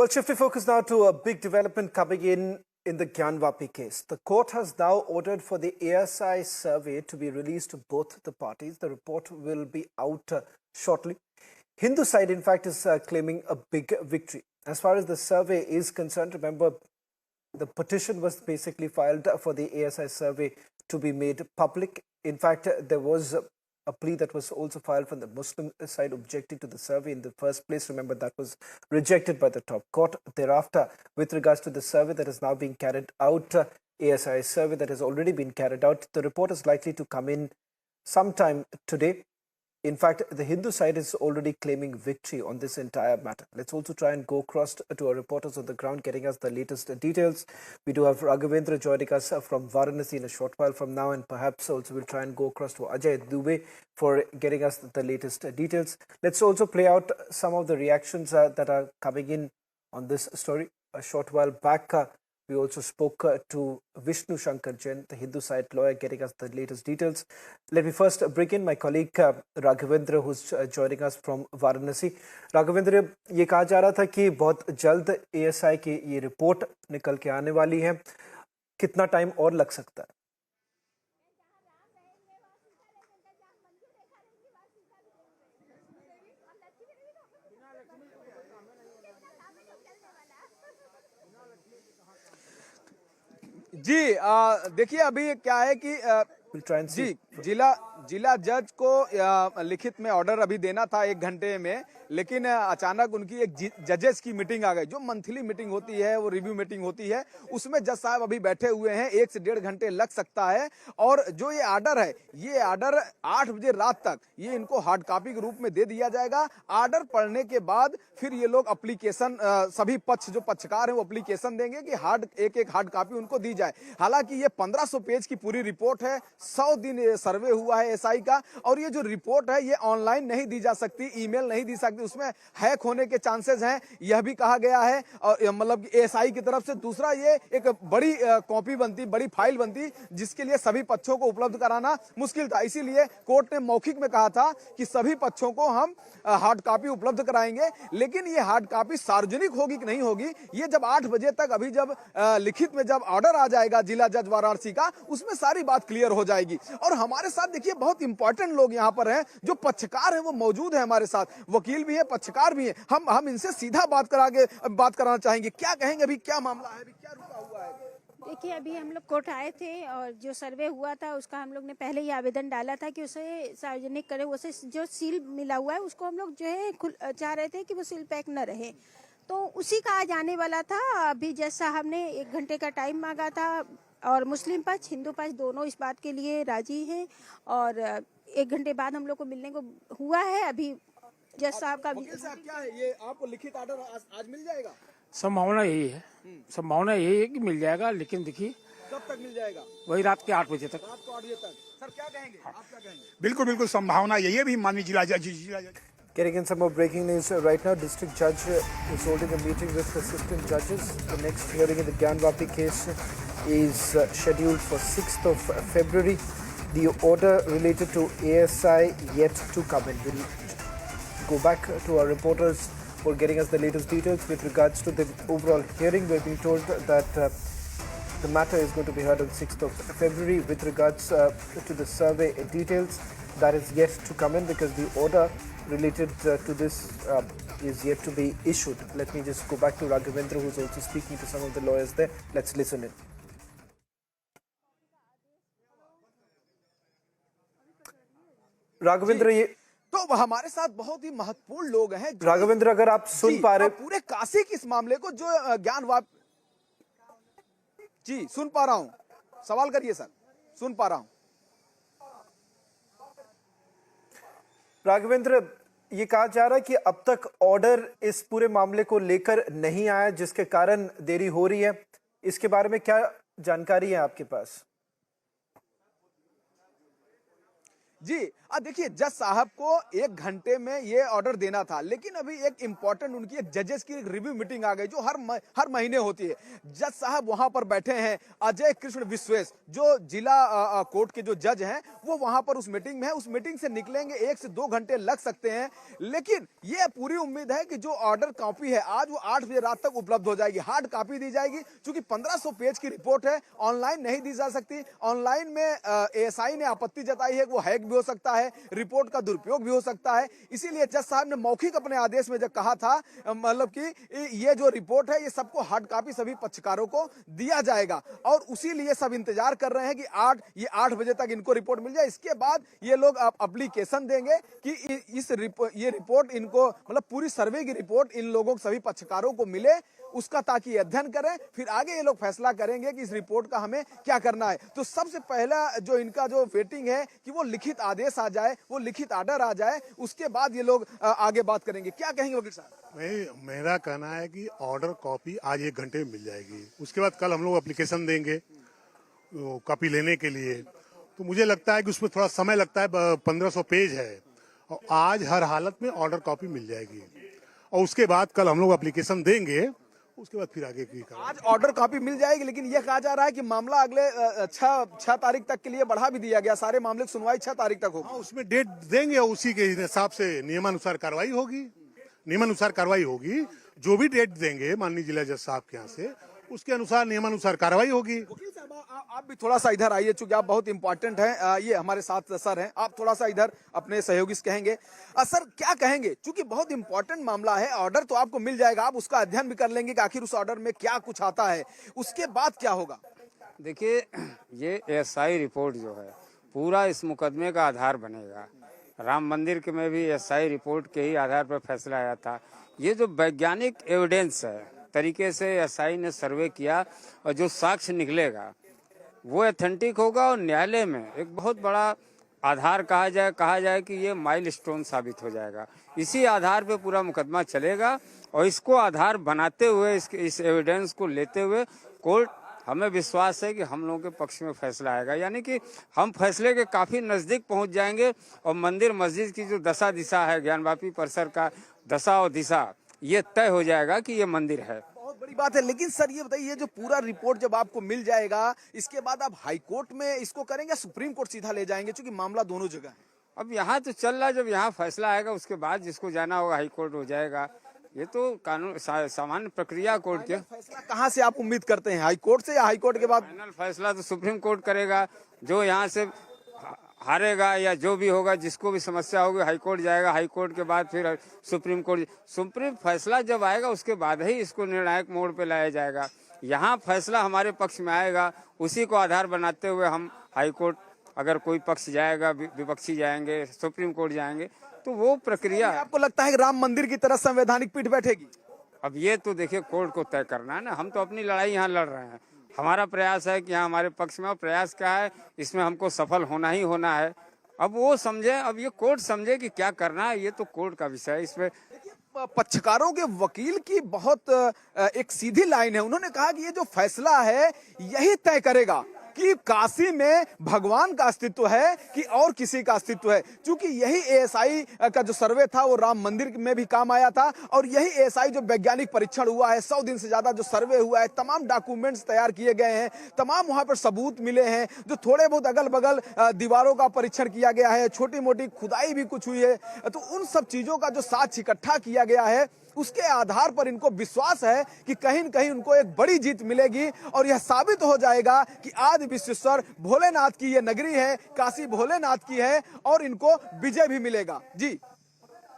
Well, shifting focus now to a big development coming in the Gyanvapi case. The court has now ordered for the ASI survey to be released to both the parties. The report will be out shortly. Hindu side, in fact, is claiming a big victory. As far as the survey is concerned, remember, the petition was basically filed for the ASI survey to be made public. In fact, there was a plea that was also filed from the Muslim side objecting to the survey in the first place. Remember, that was rejected by the top court. Thereafter, with regards to the survey that is now being carried out, ASI survey that has already been carried out, the report is likely to come in sometime today. In fact, the Hindu side is already claiming victory on this entire matter. Let's also try and go across to our reporters on the ground, getting us the latest details. We do have Raghavendra joining us from Varanasi in a short while from now, and perhaps also we'll try and go across to Ajay Dubey for getting us the latest details. Let's also play out some of the reactions that are coming in on this story. A short while back, we also spoke to Vishnu Shankar Jain, the Hindu side lawyer, getting us the latest details. Let me first bring in my colleague Raghavendra, who's joining us from Varanasi. Raghavendra, ये कहा जा रहा था कि बहुत जल्द ASI की ये रिपोर्ट निकल के आने वाली है. कितना टाइम और लग सकता है? जी देखिए अभी क्या है कि जी जिला जज को लिखित में ऑर्डर अभी देना था 1 घंटे में, लेकिन अचानक उनकी एक जजेस की मीटिंग आ गई. जो मंथली मीटिंग होती है, वो रिव्यू मीटिंग होती है, उसमें जज साहब अभी बैठे हुए हैं. 1 से 1.5 घंटे लग सकता है. और जो ये ऑर्डर है, ये ऑर्डर 8 बजे रात तक ये इनको हार्ड कॉपी के रूप में दे दिया जाएगा. ऑर्डर पढ़ने के बाद फिर ये लोग एप्लीकेशन, सभी पक्ष जो पक्षकार हैं वो एप्लीकेशन देंगे कि एक हार्ड कॉपी उनको दी जाए. हालांकि ये 1500 पेज की पूरी रिपोर्ट है. 100 दिन सर्वे हुआ है एसआई का, और ये जो रिपोर्ट है ये ऑनलाइन नहीं दी जा सकती, ईमेल नहीं दी सकती, उसमें हैक होने के चांसेस हैं, यह भी कहा गया है. और मतलब एसआई की तरफ से दूसरा ये एक बड़ी कॉपी बनती, बड़ी फाइल बनती, जिसके लिए सभी पक्षों को उपलब्ध कराना मुश्किल था. इसीलिए कोर्ट ने मौखिक में कहा था कि सभी पक्षों को हम हार्ड कॉपी उपलब्ध कराएंगे. लेकिन ये हार्ड कॉपी सार्वजनिक होगी कि नहीं होगी, ये जब 8 बजे तक, अभी जब लिखित में जब ऑर्डर आ जाएगा जिला जज वाराणसी का, उसमें सारी बात क्लियर हो जाएगी. और हमारे साथ देखिए बहुत इंपॉर्टेंट लोग यहाँ पर हैं, जो पक्षकार हैं वो मौजूद है हमारे साथ. वकील भी है, पक्षकार भी है. हम इनसे सीधा बात कराना चाहेंगे. क्या कहेंगे, अभी क्या मामला है, अभी क्या रुका हुआ है? देखिए, अभी हम लोग कोर्ट आए थे और जो सर्वे हुआ था उसका हम लोग ने पहले ही आवेदन डाला था कि उसे सार्वजनिक करें. उसे जो सील मिला हुआ है उसको हम लोग जो है चाह रहे थे कि वो सील पैक न रहे, तो उसी का आज आने वाला था. अभी जज साहब ने 1 घंटे का टाइम मांगा था, और मुस्लिम पक्ष, हिंदू पक्ष दोनों इस बात के लिए राजी हैं, और 1 घंटे बाद हम लोग को मिलने को हुआ है. अभी जज साहब का वकील साहब, क्या है ये आपको लिखित ऑर्डर आज मिल जाएगा? संभावना यही है, संभावना यही है कि मिल जाएगा, लेकिन देखिए कब तक मिल जाएगा? वही रात के 8 बजे तक. रात को 8 बजे तक. सर क्या कहेंगे, आप क्या कहेंगे? बिल्कुल संभावना यही है भी. माननीय जिला जज Getting in some more breaking news right now. District Judge is holding a meeting with assistant judges. The next hearing in the Gyanvapi case is scheduled for 6th of February. The order related to ASI yet to come in. We'll go back to our reporters for getting us the latest details with regards to the overall hearing. We're being told that the matter is going to be heard on 6th of February. With regards to the survey details, that is yet to come in because the order related to this is yet to be issued. Let me just go back to Raghavendra, who's also speaking to some of the lawyers there. Let's listen in. Raghavendra, ये तो हमारे साथ बहुत ही महत्वपूर्ण लोग हैं. राघवेंद्र, अगर आप सुन पा रहे, पूरे काशी के इस मामले को जो ज्ञानवापी, जी सुन पा रहा हूं, सवाल करिए सर, सुन पा रहा हूं. राघवेंद्र, ये कहा जा रहा है कि अब तक ऑर्डर इस पूरे मामले को लेकर नहीं आया, जिसके कारण देरी हो रही है. इसके बारे में क्या जानकारी है आपके पास? जी देखिए, जज साहब को 1 घंटे में ये ऑर्डर देना था, लेकिन अभी एक इंपॉर्टेंट उनकी एक जजेस की एक रिव्यू मीटिंग आ गई जो हर महीने होती है। जज साहब वहां पर बैठे हैं, अजय कृष्ण विश्वेश जो जिला कोर्ट के जो जज हैं वो वहां पर उस मीटिंग में है। उस मीटिंग से निकलेंगे 1 से 2 घंटे लग सकते हैं, लेकिन ये पूरी उम्मीद है कि जो ऑर्डर कॉपी है आज वो 8 बजे रात तक उपलब्ध हो जाएगी, हार्ड कॉपी दी जाएगी। चूंकि 1500 पेज की रिपोर्ट है, ऑनलाइन नहीं दी जा सकती। ऑनलाइन में एएसआई ने आपत्ति जताई है, वो हैक भी हो सकता है, रिपोर्ट का दुरुपयोग भी हो सकता है। इसीलिए जज साहब ने मौखिक अपने आदेश में जब कहा था, मतलब कि ये जो रिपोर्ट है ये सबको हार्ड कॉपी सभी पक्षकारों को दिया जाएगा, और उसी लिए सब इंतजार कर रहे हैं कि 8 बजे तक इनको रिपोर्ट मिल जाए। इसके बाद ये लोग एप्लीकेशन देंगे कि ये रिपोर्ट इनको, मतलब पूरी सर्वे की रिपोर्ट इन लोगों सभी पक्षकारों को मिले, उसका ताकि अध्ययन करें, फिर आगे ये लोग फैसला करेंगे कि इस रिपोर्ट का हमें क्या करना है। तो सबसे पहला जो इनका जो वेटिंग है कि वो लिखित आदेश आ जाए, वो लिखित ऑर्डर आ जाए, उसके बाद ये लोग आगे बात करेंगे। क्या कहेंगे वकील साहब? मेरा कहना है कि ऑर्डर कॉपी आज 1 घंटे में मिल जाएगी। उसके बाद कल हम लोग एप्लीकेशन देंगे कॉपी लेने के लिए। तो मुझे लगता है कि उसमें थोड़ा समय लगता है, 1500 पेज है, और आज हर हालत में ऑर्डर कॉपी मिल जाएगी। और उसके बाद कल हम लोग एप्लीकेशन देंगे, उसके बाद फिर आगे की आज ऑर्डर कॉपी मिल जाएगी, लेकिन यह कहा जा रहा है कि मामला अगले 6 तारीख तक के लिए बढ़ा भी दिया गया। सारे मामले की सुनवाई 6 तारीख तक होगी। उसमें डेट देंगे, उसी के हिसाब से नियमानुसार कार्रवाई होगी। नियमानुसार कार्रवाई होगी, जो भी डेट देंगे माननीय जिला जज साहब के यहाँ से, उसके अनुसार नियमानुसार कार्रवाई होगी। वकील साहब आप भी थोड़ा सा इधर आइए, चूंकि आप बहुत इंपॉर्टेंट हैं। ये हमारे साथ सर हैं, आप थोड़ा सा इधर अपने सहयोगी से कहेंगे। सर क्या कहेंगे, चूंकि बहुत इंपॉर्टेंट मामला है, ऑर्डर तो आपको मिल जाएगा, आप उसका अध्ययन भी कर लेंगे कि आखिर उस ऑर्डर में क्या कुछ आता है, उसके बाद क्या होगा? देखिए, ये एएसआई रिपोर्ट जो है पूरा इस मुकदमे का आधार बनेगा। राम मंदिर के में भी एएसआई रिपोर्ट के ही आधार पर फैसला आया था। ये जो वैज्ञानिक एविडेंस है तरीके से एएसआई ने सर्वे किया, और जो साक्ष्य निकलेगा वो ऑथेंटिक होगा, और न्यायालय में एक बहुत बड़ा आधार कहा जाए कि ये माइलस्टोन साबित हो जाएगा। इसी आधार पे पूरा मुकदमा चलेगा, और इसको आधार बनाते हुए इस एविडेंस को लेते हुए कोर्ट, हमें विश्वास है कि हम लोगों के पक्ष में फैसला आएगा। यानी कि हम फैसले के काफी नजदीक पहुंच जाएंगे, और मंदिर मस्जिद की जो दशा दिशा है, ज्ञानवापी परिसर का दशा और दिशा, ये तय हो जाएगा कि ये मंदिर है। बहुत बड़ी बात है। लेकिन सर ये बताइए, जो पूरा रिपोर्ट जब आपको मिल जाएगा, इसके बाद आप हाई कोर्ट में इसको करेंगे, सुप्रीम कोर्ट सीधा ले जाएंगे, क्योंकि मामला दोनों जगह है? अब यहाँ तो चल रहा, जब यहाँ फैसला आएगा उसके बाद जिसको जाना होगा हाई कोर्ट हो जाएगा। ये तो कानून सामान्य प्रक्रिया कोर्ट के। फैसला कहाँ से आप उम्मीद करते हैं, हाई कोर्ट से या हाई कोर्ट के बाद? फाइनल फैसला तो सुप्रीम कोर्ट करेगा। जो यहाँ से हारेगा या जो भी होगा, जिसको भी समस्या होगी, हाई कोर्ट जाएगा, हाई कोर्ट के बाद फिर सुप्रीम कोर्ट। सुप्रीम फैसला जब आएगा उसके बाद ही इसको निर्णायक मोड़ पे लाया जाएगा। यहाँ फैसला हमारे पक्ष में आएगा, उसी को आधार बनाते हुए हम हाई कोर्ट, अगर कोई पक्ष जाएगा, विपक्षी जाएंगे, सुप्रीम कोर्ट जाएंगे, तो वो प्रक्रिया। आपको लगता है कि राम मंदिर की तरह संवैधानिक पीठ बैठेगी? अब ये तो देखिए कोर्ट को तय करना है ना। हम तो अपनी लड़ाई यहाँ लड़ रहे हैं, हमारा प्रयास है कि यहाँ हमारे पक्ष में, और प्रयास क्या है, इसमें हमको सफल होना ही होना है। अब वो समझे, अब ये कोर्ट समझे कि क्या करना है, ये तो कोर्ट का विषय है। इसमें पक्षकारों के वकील की बहुत एक सीधी लाइन है। उन्होंने कहा कि ये जो फैसला है यही तय करेगा कि काशी में भगवान का अस्तित्व है कि और किसी का अस्तित्व है। क्योंकि यही एएसआई का जो सर्वे था वो राम मंदिर में भी काम आया था, और यही एएसआई जो वैज्ञानिक परीक्षण हुआ है, 100 दिन से ज्यादा जो सर्वे हुआ है, तमाम डॉक्यूमेंट्स तैयार किए गए हैं, तमाम वहां पर सबूत मिले हैं, जो थोड़े बहुत अगल बगल दीवारों का परीक्षण किया गया है, छोटी मोटी खुदाई भी कुछ हुई है, तो उन सब चीजों का जो साक्ष्य इकट्ठा किया गया है, उसके आधार पर इनको विश्वास है कि कहीं न कहीं उनको एक बड़ी जीत मिलेगी, और यह साबित हो जाएगा कि आदि विश्वेश्वर भोलेनाथ की यह नगरी है, काशी भोलेनाथ की है, और इनको विजय भी मिलेगा। जी।